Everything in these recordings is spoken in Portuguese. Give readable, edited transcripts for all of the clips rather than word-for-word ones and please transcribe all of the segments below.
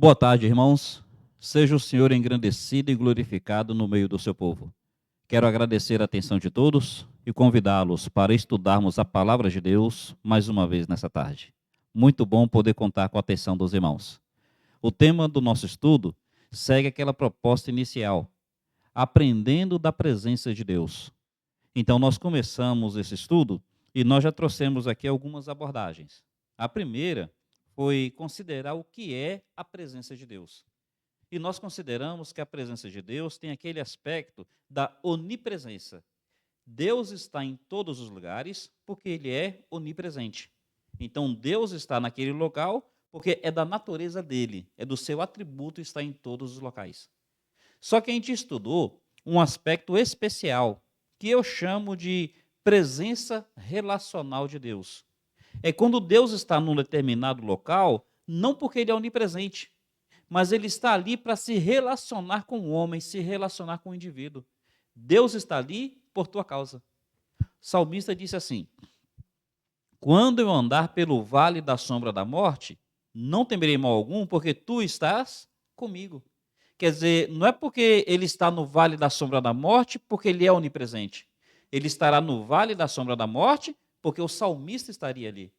Boa tarde, irmãos. Seja o Senhor engrandecido e glorificado no meio do seu povo. Quero agradecer a atenção de todos e convidá-los para estudarmos a palavra de Deus mais uma vez nessa tarde. Muito bom poder contar com a atenção dos irmãos. O tema do nosso estudo segue aquela proposta inicial, aprendendo da presença de Deus. Então, nós começamos esse estudo e nós já trouxemos aqui algumas abordagens. A primeira foi considerar o que é a presença de Deus. E nós consideramos que a presença de Deus tem aquele aspecto da onipresença. Deus está em todos os lugares porque Ele é onipresente. Então, Deus está naquele local porque é da natureza dele, é do seu atributo estar em todos os locais. Só que a gente estudou um aspecto especial, que eu chamo de presença relacional de Deus. É quando Deus está num determinado local, não porque Ele é onipresente, mas Ele está ali para se relacionar com o homem, se relacionar com o indivíduo. Deus está ali por tua causa. O salmista disse assim: quando eu andar pelo vale da sombra da morte, não temerei mal algum, porque tu estás comigo. Quer dizer, não é porque ele está no vale da sombra da morte, porque ele é onipresente. Ele estará no vale da sombra da morte, porque o salmista estaria ali.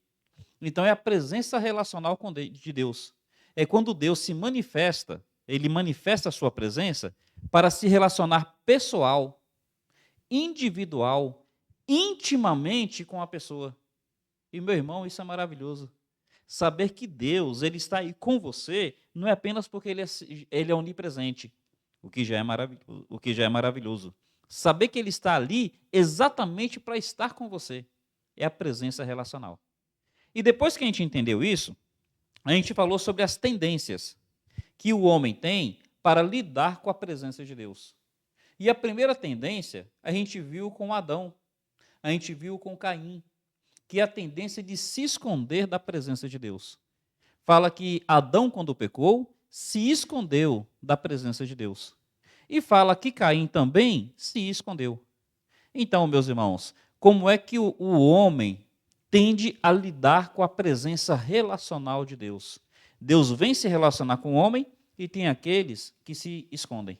Então é a presença relacional de Deus. É quando Deus se manifesta, ele manifesta a sua presença para se relacionar pessoal, individual, intimamente com a pessoa. E, meu irmão, isso é maravilhoso. Saber que Deus ele está aí com você não é apenas porque ele é onipresente, o que já é maravilhoso. Saber que Ele está ali exatamente para estar com você é a presença relacional. E depois que a gente entendeu isso, a gente falou sobre as tendências que o homem tem para lidar com a presença de Deus. E a primeira tendência a gente viu com Adão, a gente viu com Caim, que é a tendência de se esconder da presença de Deus. Fala que Adão, quando pecou, se escondeu da presença de Deus. E fala que Caim também se escondeu. Então, meus irmãos, como é que o homem tende a lidar com a presença relacional de Deus? Deus vem se relacionar com o homem e tem aqueles que se escondem.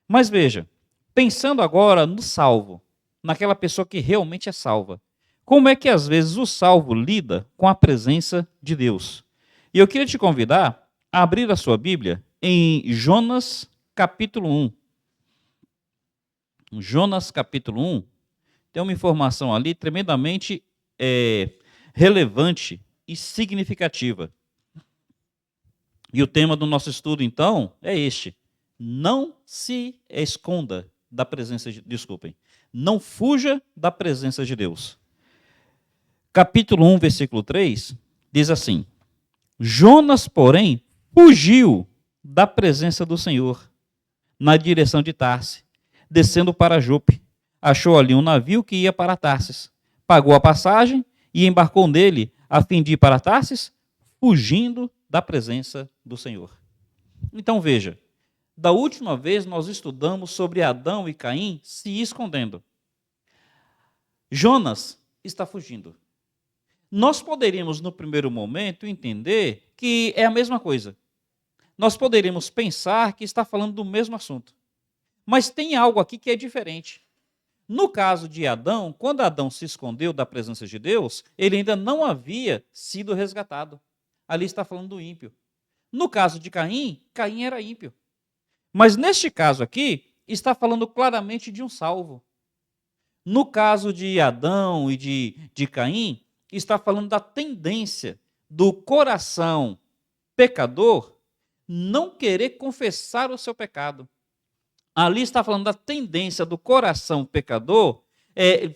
Mas veja, pensando agora no salvo, naquela pessoa que realmente é salva, como é que às vezes o salvo lida com a presença de Deus? E eu queria te convidar a abrir a sua Bíblia em Jonas capítulo 1. Jonas capítulo 1 tem uma informação ali tremendamente relevante e significativa. E o tema do nosso estudo, então, é este: não se esconda da presença de... não fuja da presença de Deus. Capítulo 1, versículo 3, diz assim: Jonas, porém, fugiu da presença do Senhor, na direção de Tarse, descendo para Jope. Achou ali um navio que ia para Tarsis. Pagou a passagem e embarcou nele, a fim de ir para Tarsis, fugindo da presença do Senhor. Então veja, da última vez nós estudamos sobre Adão e Caim se escondendo. Jonas está fugindo. Nós poderíamos, no primeiro momento, entender que é a mesma coisa. Nós poderíamos pensar que está falando do mesmo assunto. Mas tem algo aqui que é diferente. No caso de Adão, quando Adão se escondeu da presença de Deus, ele ainda não havia sido resgatado. Ali está falando do ímpio. No caso de Caim, Caim era ímpio. Mas neste caso aqui, está falando claramente de um salvo. No caso de Adão e de Caim, está falando da tendência do coração pecador não querer confessar o seu pecado. Ali está falando da tendência do coração pecador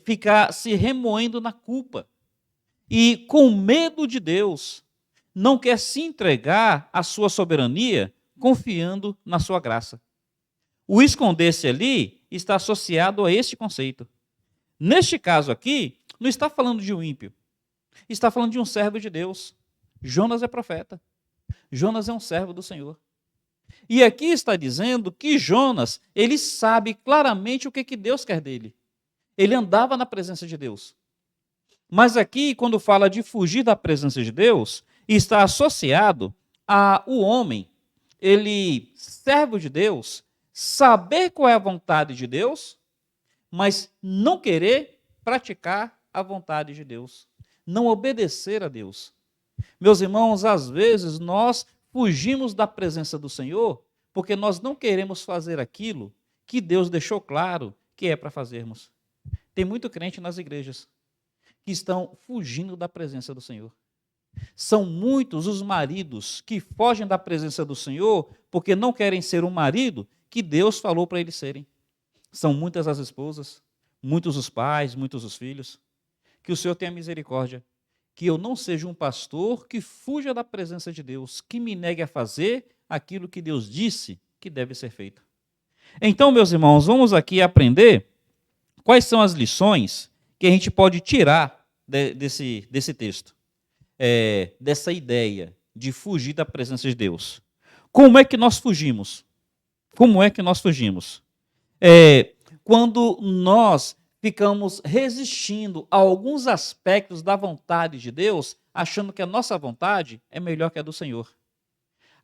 ficar se remoendo na culpa. E com medo de Deus, não quer se entregar à sua soberania, confiando na sua graça. O esconder-se ali está associado a este conceito. Neste caso aqui, não está falando de um ímpio. Está falando de um servo de Deus. Jonas é profeta. Jonas é um servo do Senhor. E aqui está dizendo que Jonas, ele sabe claramente o que Deus quer dele. Ele andava na presença de Deus. Mas aqui, quando fala de fugir da presença de Deus, está associado ao homem ele, servo de Deus, saber qual é a vontade de Deus, mas não querer praticar a vontade de Deus, não obedecer a Deus. Meus irmãos, às vezes nós fugimos da presença do Senhor porque nós não queremos fazer aquilo que Deus deixou claro que é para fazermos. Tem muito crente nas igrejas que estão fugindo da presença do Senhor. São muitos os maridos que fogem da presença do Senhor porque não querem ser o marido que Deus falou para eles serem. São muitas as esposas, muitos os pais, muitos os filhos. Que o Senhor tenha misericórdia. Que eu não seja um pastor que fuja da presença de Deus, que me negue a fazer aquilo que Deus disse que deve ser feito. Então, meus irmãos, vamos aqui aprender quais são as lições que a gente pode tirar desse texto, dessa ideia de fugir da presença de Deus. Como é que nós fugimos? Como é que nós fugimos? Quando nós ficamos resistindo a alguns aspectos da vontade de Deus, achando que a nossa vontade é melhor que a do Senhor.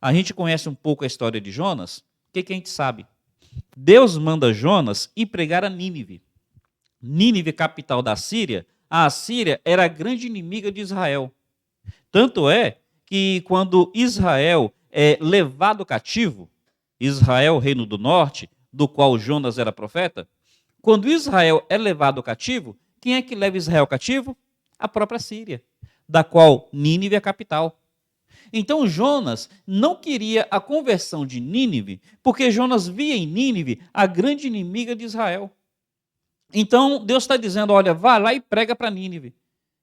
A gente conhece um pouco a história de Jonas. O que a gente sabe? Deus manda Jonas ir pregar a Nínive. Nínive, capital da Síria. A Síria era a grande inimiga de Israel. Tanto é que quando Israel é levado cativo, Israel, reino do norte, do qual Jonas era profeta, quando Israel é levado cativo, quem é que leva Israel cativo? A própria Síria, da qual Nínive é a capital. Então Jonas não queria a conversão de Nínive, porque Jonas via em Nínive a grande inimiga de Israel. Então Deus está dizendo, olha, vá lá e prega para Nínive.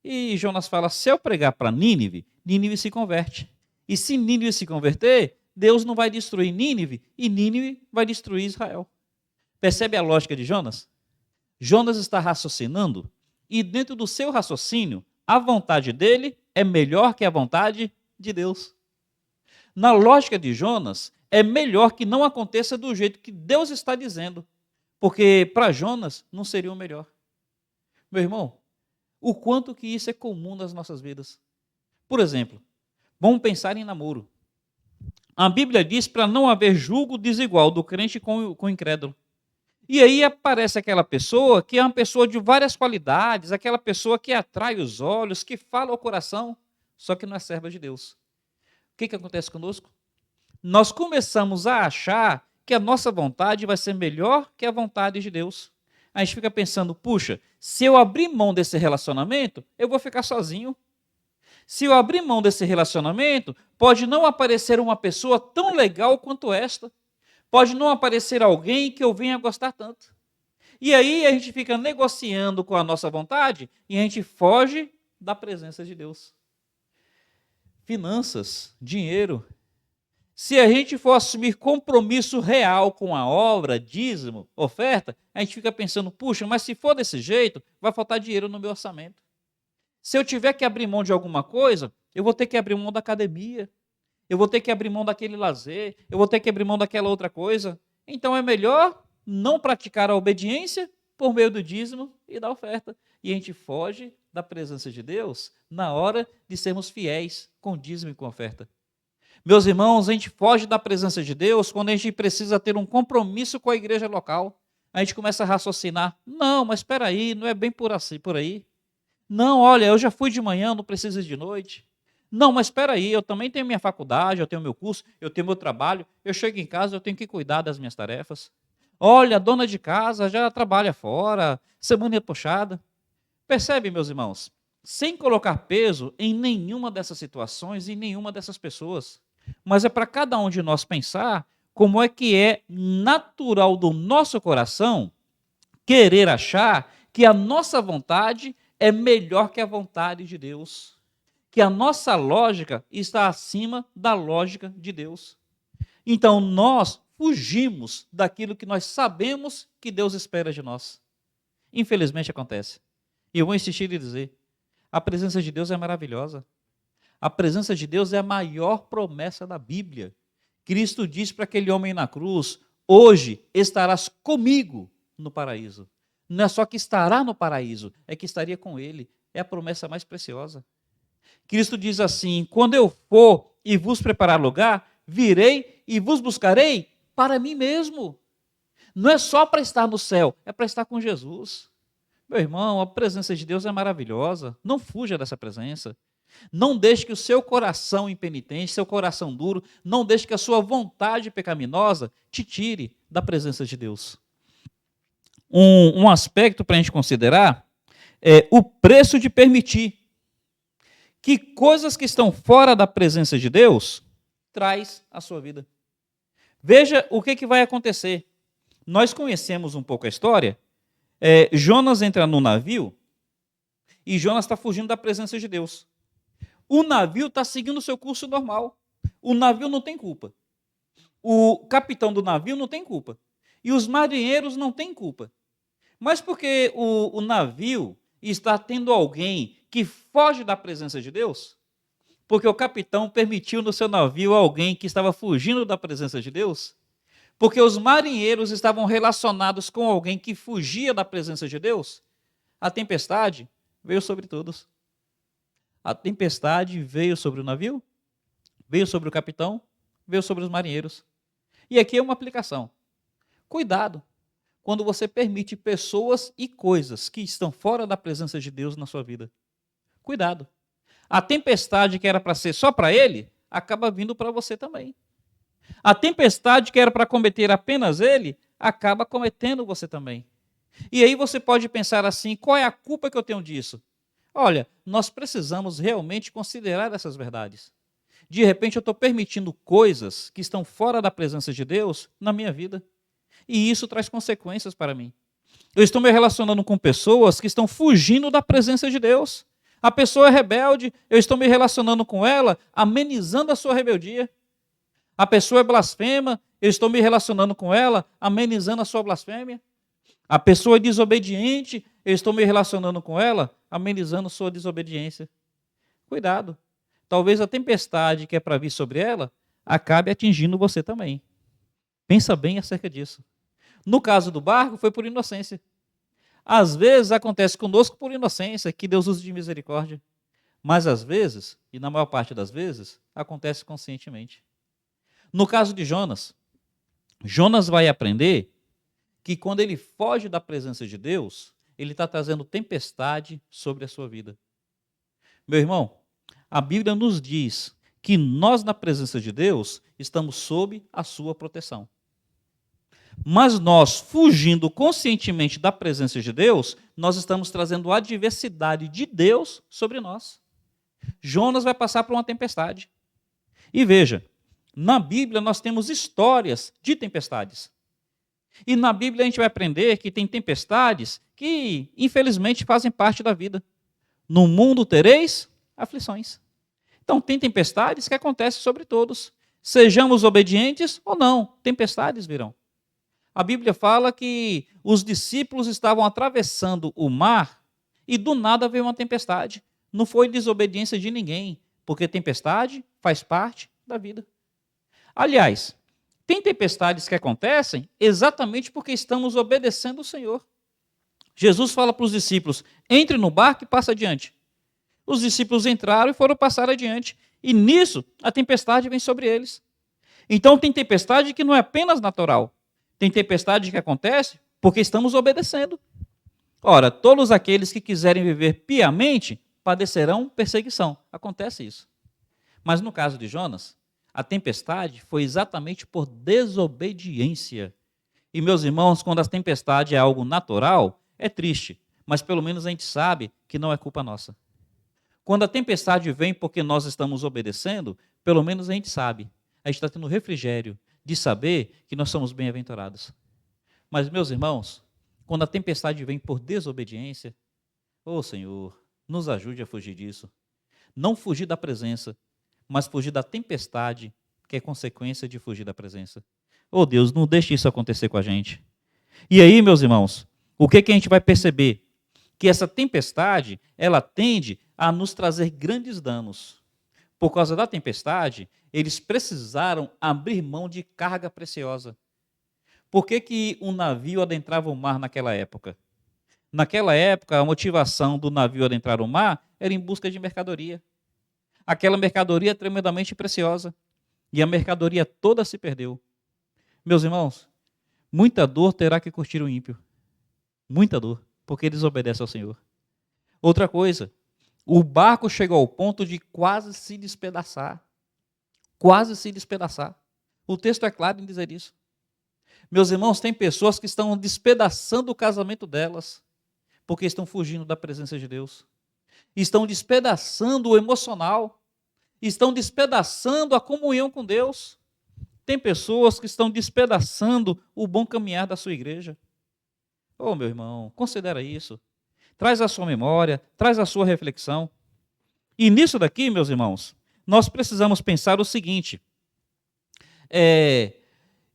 E Jonas fala, se eu pregar para Nínive, Nínive se converte. E se Nínive se converter, Deus não vai destruir Nínive, e Nínive vai destruir Israel. Percebe a lógica de Jonas? Jonas está raciocinando, e dentro do seu raciocínio, a vontade dele é melhor que a vontade de Deus. Na lógica de Jonas, é melhor que não aconteça do jeito que Deus está dizendo, porque para Jonas não seria o melhor. Meu irmão, o quanto que isso é comum nas nossas vidas. Por exemplo, vamos pensar em namoro. A Bíblia diz para não haver julgo desigual do crente com o incrédulo. E aí aparece aquela pessoa que é uma pessoa de várias qualidades, aquela pessoa que atrai os olhos, que fala ao coração, só que não é serva de Deus. O que acontece conosco? Nós começamos a achar que a nossa vontade vai ser melhor que a vontade de Deus. A gente fica pensando, puxa, se eu abrir mão desse relacionamento, eu vou ficar sozinho. Se eu abrir mão desse relacionamento, pode não aparecer uma pessoa tão legal quanto esta. Pode não aparecer alguém que eu venha gostar tanto. E aí a gente fica negociando com a nossa vontade e a gente foge da presença de Deus. Finanças, dinheiro. Se a gente for assumir compromisso real com a obra, dízimo, oferta, a gente fica pensando, puxa, mas se for desse jeito, vai faltar dinheiro no meu orçamento. Se eu tiver que abrir mão de alguma coisa, eu vou ter que abrir mão da academia. Eu vou ter que abrir mão daquele lazer, eu vou ter que abrir mão daquela outra coisa. Então é melhor não praticar a obediência por meio do dízimo e da oferta. E a gente foge da presença de Deus na hora de sermos fiéis com dízimo e com oferta. Meus irmãos, a gente foge da presença de Deus quando a gente precisa ter um compromisso com a igreja local. A gente começa a raciocinar, não, mas espera aí, não é bem por aí. Não, olha, eu já fui de manhã, não preciso ir de noite. Não, mas espera aí, eu também tenho minha faculdade, eu tenho meu curso, eu tenho meu trabalho, eu chego em casa, eu tenho que cuidar das minhas tarefas. Olha, a dona de casa já trabalha fora, semana é puxada. Percebe, meus irmãos? Sem colocar peso em nenhuma dessas situações e em nenhuma dessas pessoas. Mas é para cada um de nós pensar como é que é natural do nosso coração querer achar que a nossa vontade é melhor que a vontade de Deus. Que a nossa lógica está acima da lógica de Deus. Então, nós fugimos daquilo que nós sabemos que Deus espera de nós. Infelizmente acontece. E eu vou insistir em dizer, a presença de Deus é maravilhosa. A presença de Deus é a maior promessa da Bíblia. Cristo disse para aquele homem na cruz, hoje estarás comigo no paraíso. Não é só que estará no paraíso, é que estaria com ele. É a promessa mais preciosa. Cristo diz assim, quando eu for e vos preparar lugar, virei e vos buscarei para mim mesmo. Não é só para estar no céu, é para estar com Jesus. Meu irmão, a presença de Deus é maravilhosa. Não fuja dessa presença. Não deixe que o seu coração impenitente, seu coração duro, não deixe que a sua vontade pecaminosa te tire da presença de Deus. Um aspecto para a gente considerar é o preço de permitir que coisas que estão fora da presença de Deus traz à sua vida. Veja o que vai acontecer. Nós conhecemos um pouco a história. Jonas entra no navio e Jonas está fugindo da presença de Deus. O navio está seguindo o seu curso normal. O navio não tem culpa. O capitão do navio não tem culpa. E os marinheiros não têm culpa. Mas porque o navio está tendo alguém que foge da presença de Deus? Porque o capitão permitiu no seu navio alguém que estava fugindo da presença de Deus? Porque os marinheiros estavam relacionados com alguém que fugia da presença de Deus? A tempestade veio sobre todos. A tempestade veio sobre o navio, veio sobre o capitão, veio sobre os marinheiros. E aqui é uma aplicação. Cuidado quando você permite pessoas e coisas que estão fora da presença de Deus na sua vida. Cuidado. A tempestade que era para ser só para ele, acaba vindo para você também. A tempestade que era para cometer apenas ele, acaba cometendo você também. E aí você pode pensar assim, qual é a culpa que eu tenho disso? Olha, nós precisamos realmente considerar essas verdades. De repente eu estou permitindo coisas que estão fora da presença de Deus na minha vida. E isso traz consequências para mim. Eu estou me relacionando com pessoas que estão fugindo da presença de Deus. A pessoa é rebelde, eu estou me relacionando com ela, amenizando a sua rebeldia. A pessoa é blasfema, eu estou me relacionando com ela, amenizando a sua blasfêmia. A pessoa é desobediente, eu estou me relacionando com ela, amenizando a sua desobediência. Cuidado. Talvez a tempestade que é para vir sobre ela acabe atingindo você também. Pensa bem acerca disso. No caso do barco, foi por inocência. Às vezes acontece conosco por inocência, que Deus use de misericórdia. Mas às vezes, e na maior parte das vezes, acontece conscientemente. No caso de Jonas, Jonas vai aprender que quando ele foge da presença de Deus, ele está trazendo tempestade sobre a sua vida. Meu irmão, a Bíblia nos diz que nós, na presença de Deus, estamos sob a sua proteção. Mas nós, fugindo conscientemente da presença de Deus, nós estamos trazendo a adversidade de Deus sobre nós. Jonas vai passar por uma tempestade. E veja, na Bíblia nós temos histórias de tempestades. E na Bíblia a gente vai aprender que tem tempestades que, infelizmente, fazem parte da vida. No mundo tereis aflições. Então, tem tempestades que acontecem sobre todos. Sejamos obedientes ou não, tempestades virão. A Bíblia fala que os discípulos estavam atravessando o mar e do nada veio uma tempestade. Não foi desobediência de ninguém, porque tempestade faz parte da vida. Aliás, tem tempestades que acontecem exatamente porque estamos obedecendo o Senhor. Jesus fala para os discípulos, entre no barco e passa adiante. Os discípulos entraram e foram passar adiante. E nisso, a tempestade vem sobre eles. Então tem tempestade que não é apenas natural. Tem tempestade que acontece porque estamos obedecendo. Ora, todos aqueles que quiserem viver piamente padecerão perseguição. Acontece isso. Mas no caso de Jonas, a tempestade foi exatamente por desobediência. E, meus irmãos, quando a tempestade é algo natural, é triste. Mas pelo menos a gente sabe que não é culpa nossa. Quando a tempestade vem porque nós estamos obedecendo, pelo menos a gente sabe. A gente está tendo refrigério de saber que nós somos bem-aventurados. Mas, meus irmãos, quando a tempestade vem por desobediência, ô Senhor, nos ajude a fugir disso. Não fugir da presença, mas fugir da tempestade, que é consequência de fugir da presença. Ô Deus, não deixe isso acontecer com a gente. E aí, meus irmãos, o que a gente vai perceber? Que essa tempestade, ela tende a nos trazer grandes danos. Por causa da tempestade, eles precisaram abrir mão de carga preciosa. Por que um navio adentrava o mar naquela época? Naquela época, a motivação do navio adentrar o mar era em busca de mercadoria. Aquela mercadoria tremendamente preciosa. e a mercadoria toda se perdeu. Meus irmãos, muita dor terá que curtir o ímpio. Muita dor, porque ele desobedece ao Senhor. Outra coisa, o barco chegou ao ponto de quase se despedaçar. Quase se despedaçar. O texto é claro em dizer isso. Meus irmãos, tem pessoas que estão despedaçando o casamento delas, porque estão fugindo da presença de Deus. Estão despedaçando o emocional. Estão despedaçando a comunhão com Deus. Tem pessoas que estão despedaçando o bom caminhar da sua igreja. Oh, meu irmão, considera isso. Traz a sua memória, traz a sua reflexão. E nisso daqui, meus irmãos, nós precisamos pensar o seguinte.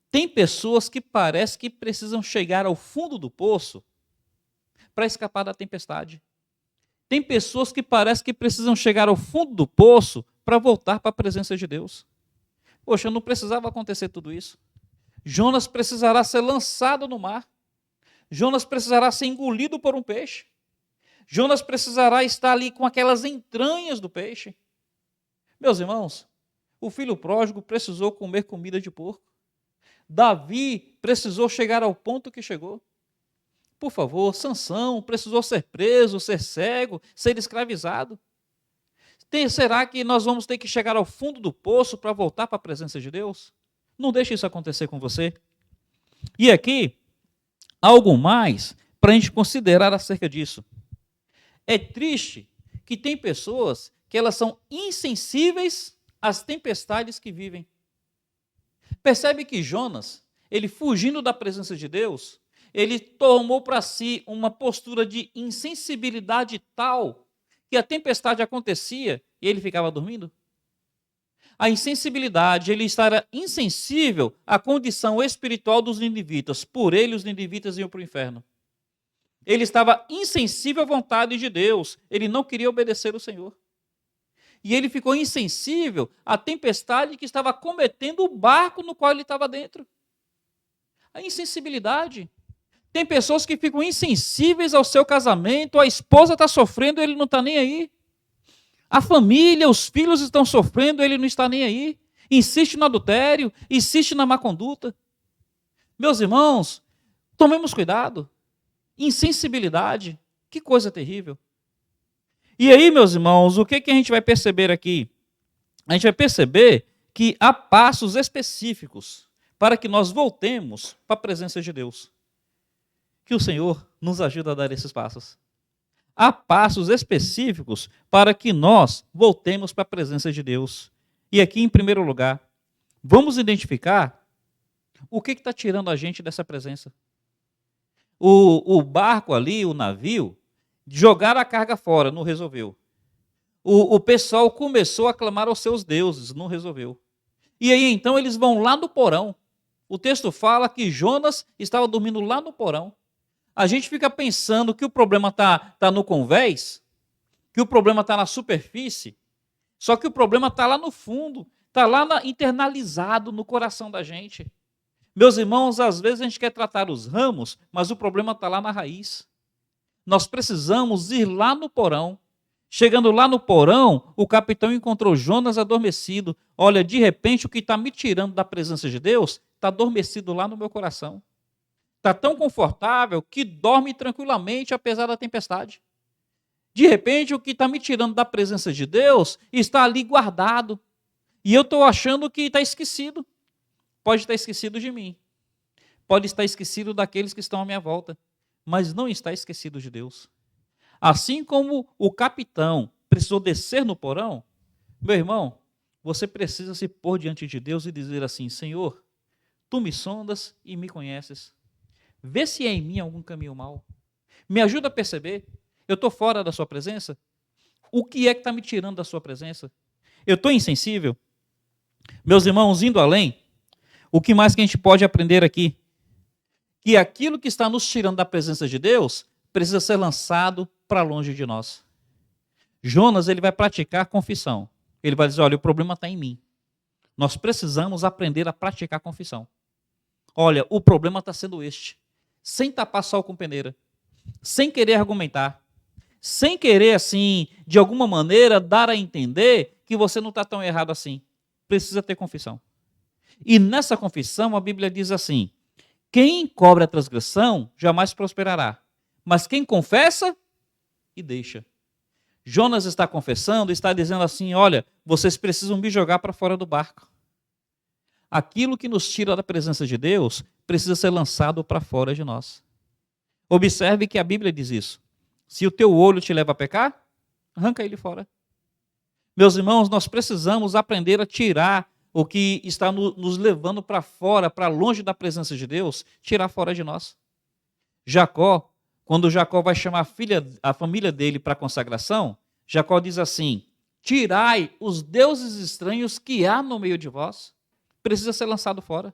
Tem pessoas que parece que precisam chegar ao fundo do poço para escapar da tempestade. Tem pessoas que parece que precisam chegar ao fundo do poço para voltar para a presença de Deus. Poxa, não precisava acontecer tudo isso. Jonas precisará ser lançado no mar. Jonas precisará ser engolido por um peixe. Jonas precisará estar ali com aquelas entranhas do peixe. Meus irmãos, o filho pródigo precisou comer comida de porco. Davi precisou chegar ao ponto que chegou. Por favor, Sansão precisou ser preso, ser cego, ser escravizado. Será que nós vamos ter que chegar ao fundo do poço para voltar para a presença de Deus? Não deixe isso acontecer com você. E aqui, algo mais para a gente considerar acerca disso. É triste que tem pessoas que elas são insensíveis às tempestades que vivem. Percebe que Jonas, ele fugindo da presença de Deus, ele tomou para si uma postura de insensibilidade tal que a tempestade acontecia e ele ficava dormindo? A insensibilidade, ele estava insensível à condição espiritual dos ninivitas. Por ele, os ninivitas iam para o inferno. Ele estava insensível à vontade de Deus. Ele não queria obedecer o Senhor. E ele ficou insensível à tempestade que estava cometendo o barco no qual ele estava dentro. A insensibilidade. Tem pessoas que ficam insensíveis ao seu casamento, a esposa está sofrendo, ele não está nem aí. A família, os filhos estão sofrendo, ele não está nem aí. Insiste no adultério, insiste na má conduta. Meus irmãos, tomemos cuidado. Insensibilidade, que coisa terrível. E aí, meus irmãos, o que a gente vai perceber aqui? A gente vai perceber que há passos específicos para que nós voltemos para a presença de Deus. Que o Senhor nos ajude a dar esses passos. Há passos específicos para que nós voltemos para a presença de Deus. E aqui, em primeiro lugar, vamos identificar o que está tirando a gente dessa presença. O barco ali, o navio, jogaram a carga fora, não resolveu. O pessoal começou a clamar aos seus deuses, não resolveu. E aí, então, eles vão lá no porão. O texto fala que Jonas estava dormindo lá no porão. A gente fica pensando que o problema está no convés, que o problema está na superfície, só que o problema está lá no fundo, está lá internalizado no coração da gente. Meus irmãos, às vezes a gente quer tratar os ramos, mas o problema está lá na raiz. Nós precisamos ir lá no porão. Chegando lá no porão, o capitão encontrou Jonas adormecido. Olha, de repente o que está me tirando da presença de Deus está adormecido lá no meu coração. Está tão confortável que dorme tranquilamente apesar da tempestade. De repente, o que está me tirando da presença de Deus está ali guardado. E eu estou achando que está esquecido. Pode estar esquecido de mim. Pode estar esquecido daqueles que estão à minha volta. Mas não está esquecido de Deus. Assim como o capitão precisou descer no porão, meu irmão, você precisa se pôr diante de Deus e dizer assim: Senhor, tu me sondas e me conheces. Vê se é em mim algum caminho mau. Me ajuda a perceber. Eu estou fora da sua presença? O que é que está me tirando da sua presença? Eu estou insensível? Meus irmãos, indo além, o que mais que a gente pode aprender aqui? Que aquilo que está nos tirando da presença de Deus precisa ser lançado para longe de nós. Jonas, ele vai praticar confissão. Ele vai dizer, olha, o problema está em mim. Nós precisamos aprender a praticar confissão. Olha, o problema está sendo este. Sem tapar sol com peneira. Sem querer argumentar. Sem querer, assim, de alguma maneira, dar a entender que você não está tão errado assim. precisa ter confissão. E nessa confissão a Bíblia diz assim: quem cobre a transgressão jamais prosperará, mas quem confessa e deixa. Jonas está confessando, está dizendo assim: olha, vocês precisam me jogar para fora do barco. Aquilo que nos tira da presença de Deus precisa ser lançado para fora de nós. Observe que a Bíblia diz isso. Se o teu olho te leva a pecar, arranca ele fora. Meus irmãos, nós precisamos aprender a tirar o que está nos levando para fora, para longe da presença de Deus, tirar fora de nós. Jacó, quando Jacó vai chamar a família dele para a consagração, Jacó diz assim: tirai os deuses estranhos que há no meio de vós. Precisa ser lançado fora,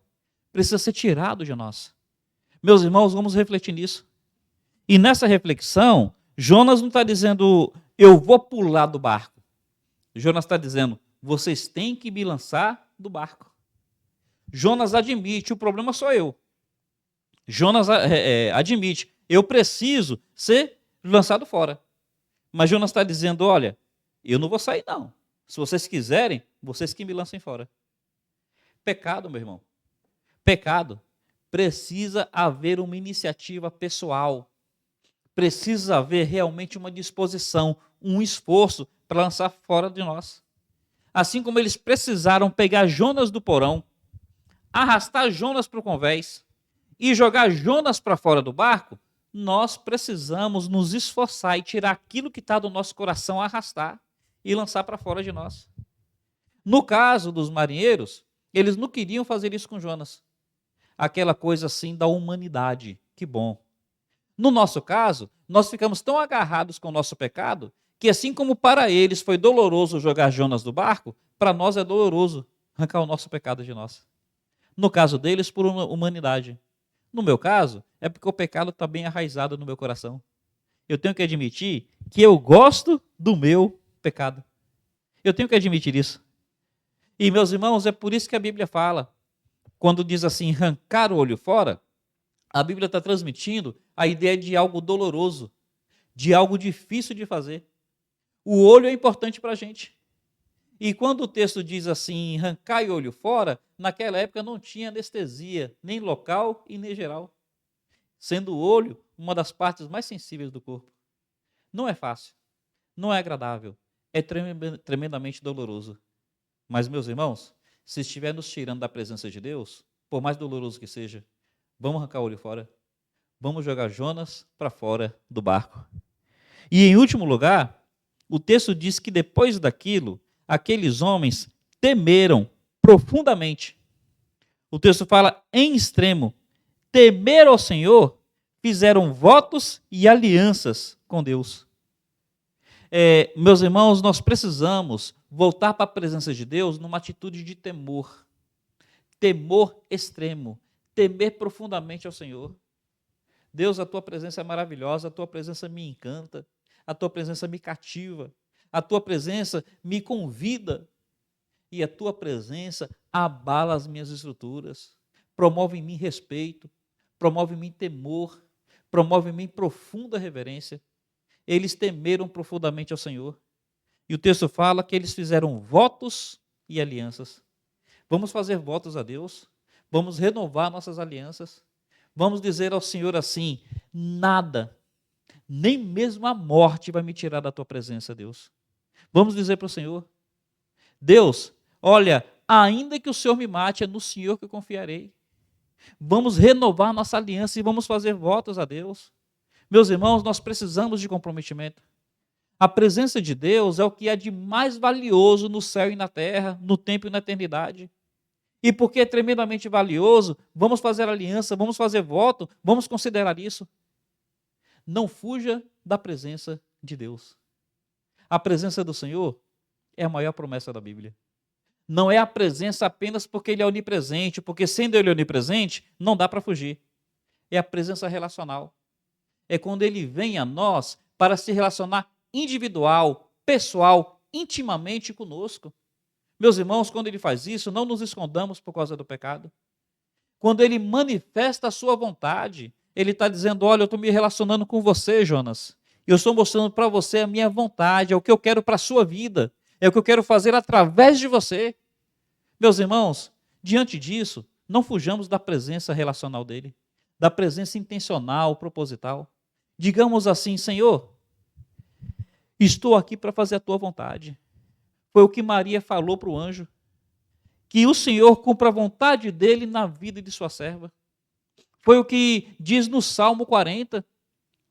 precisa ser tirado de nós. Meus irmãos, vamos refletir nisso. E nessa reflexão, Jonas não está dizendo, eu vou pular do barco. Jonas está dizendo, vocês têm que me lançar do barco. Jonas admite, o problema sou eu. Jonas admite, eu preciso ser lançado fora. Mas Jonas está dizendo, olha, eu não vou sair não. Se vocês quiserem, vocês que me lancem fora. Pecado, meu irmão. Pecado. Precisa haver uma iniciativa pessoal. Precisa haver realmente uma disposição, um esforço para lançar fora de nós. Assim como eles precisaram pegar Jonas do porão, arrastar Jonas para o convés e jogar Jonas para fora do barco, nós precisamos nos esforçar e tirar aquilo que está do nosso coração, arrastar e lançar para fora de nós. No caso dos marinheiros, eles não queriam fazer isso com Jonas. Aquela coisa assim da humanidade, que bom. No nosso caso, nós ficamos tão agarrados com o nosso pecado, que assim como para eles foi doloroso jogar Jonas do barco, para nós é doloroso arrancar o nosso pecado de nós. No caso deles, por humanidade. No meu caso, é porque o pecado está bem arraizado no meu coração. Eu tenho que admitir que eu gosto do meu pecado. Eu tenho que admitir isso. E, meus irmãos, é por isso que a Bíblia fala, quando diz assim, arrancar o olho fora, a Bíblia está transmitindo a ideia de algo doloroso, de algo difícil de fazer. O olho é importante para a gente. E quando o texto diz assim, arrancar o olho fora, naquela época não tinha anestesia, nem local e nem geral. Sendo o olho uma das partes mais sensíveis do corpo. Não é fácil, não é agradável, é tremendamente doloroso. Mas, meus irmãos, se estiver nos tirando da presença de Deus, por mais doloroso que seja, vamos arrancar o olho fora. Vamos jogar Jonas para fora do barco. E, em último lugar, o texto diz que depois daquilo, aqueles homens temeram profundamente. O texto fala em extremo. Temer ao Senhor, fizeram votos e alianças com Deus. Meus irmãos, nós precisamos voltar para a presença de Deus numa atitude de temor. Temor extremo. Temer profundamente ao Senhor. Deus, a tua presença é maravilhosa, a tua presença me encanta, a tua presença me cativa, a tua presença me convida e a tua presença abala as minhas estruturas, promove em mim respeito, promove em mim temor, promove em mim profunda reverência. Eles temeram profundamente ao Senhor. E o texto fala que eles fizeram votos e alianças. Vamos fazer votos a Deus, vamos renovar nossas alianças, vamos dizer ao Senhor assim, nada, nem mesmo a morte vai me tirar da tua presença, Deus. Vamos dizer para o Senhor, Deus, olha, ainda que o Senhor me mate, é no Senhor que eu confiarei. Vamos renovar nossa aliança e vamos fazer votos a Deus. Meus irmãos, nós precisamos de comprometimento. A presença de Deus é o que há de mais valioso no céu e na terra, no tempo e na eternidade. E porque é tremendamente valioso, vamos fazer aliança, vamos fazer voto, vamos considerar isso. Não fuja da presença de Deus. A presença do Senhor é a maior promessa da Bíblia. Não é a presença apenas porque Ele é onipresente, porque sendo Ele onipresente, não dá para fugir. É a presença relacional. É quando Ele vem a nós para se relacionar individual, pessoal, intimamente conosco. Meus irmãos, quando Ele faz isso, não nos escondamos por causa do pecado. Quando Ele manifesta a sua vontade, Ele está dizendo, olha, eu estou me relacionando com você, Jonas. Eu estou mostrando para você a minha vontade, é o que eu quero para a sua vida, é o que eu quero fazer através de você. Meus irmãos, diante disso, não fujamos da presença relacional dele, da presença intencional, proposital. Digamos assim: Senhor, estou aqui para fazer a tua vontade. Foi o que Maria falou para o anjo. Que o Senhor cumpra a vontade dele na vida de sua serva. Foi o que diz no Salmo 40.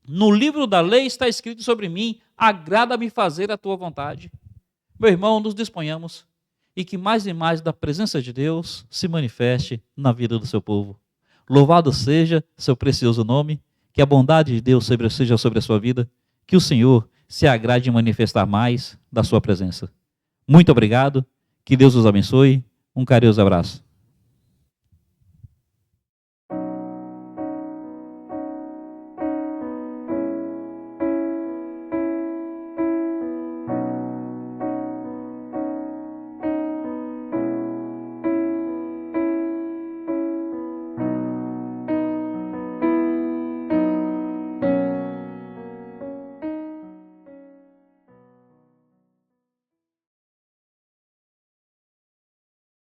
No livro da lei está escrito sobre mim: agrada-me fazer a tua vontade. Meu irmão, nos disponhamos e que mais e mais da presença de Deus se manifeste na vida do seu povo. Louvado seja seu precioso nome, que a bondade de Deus seja sobre a sua vida, que o Senhor se agrade em manifestar mais da sua presença. Muito obrigado, que Deus os abençoe, um carinhoso abraço.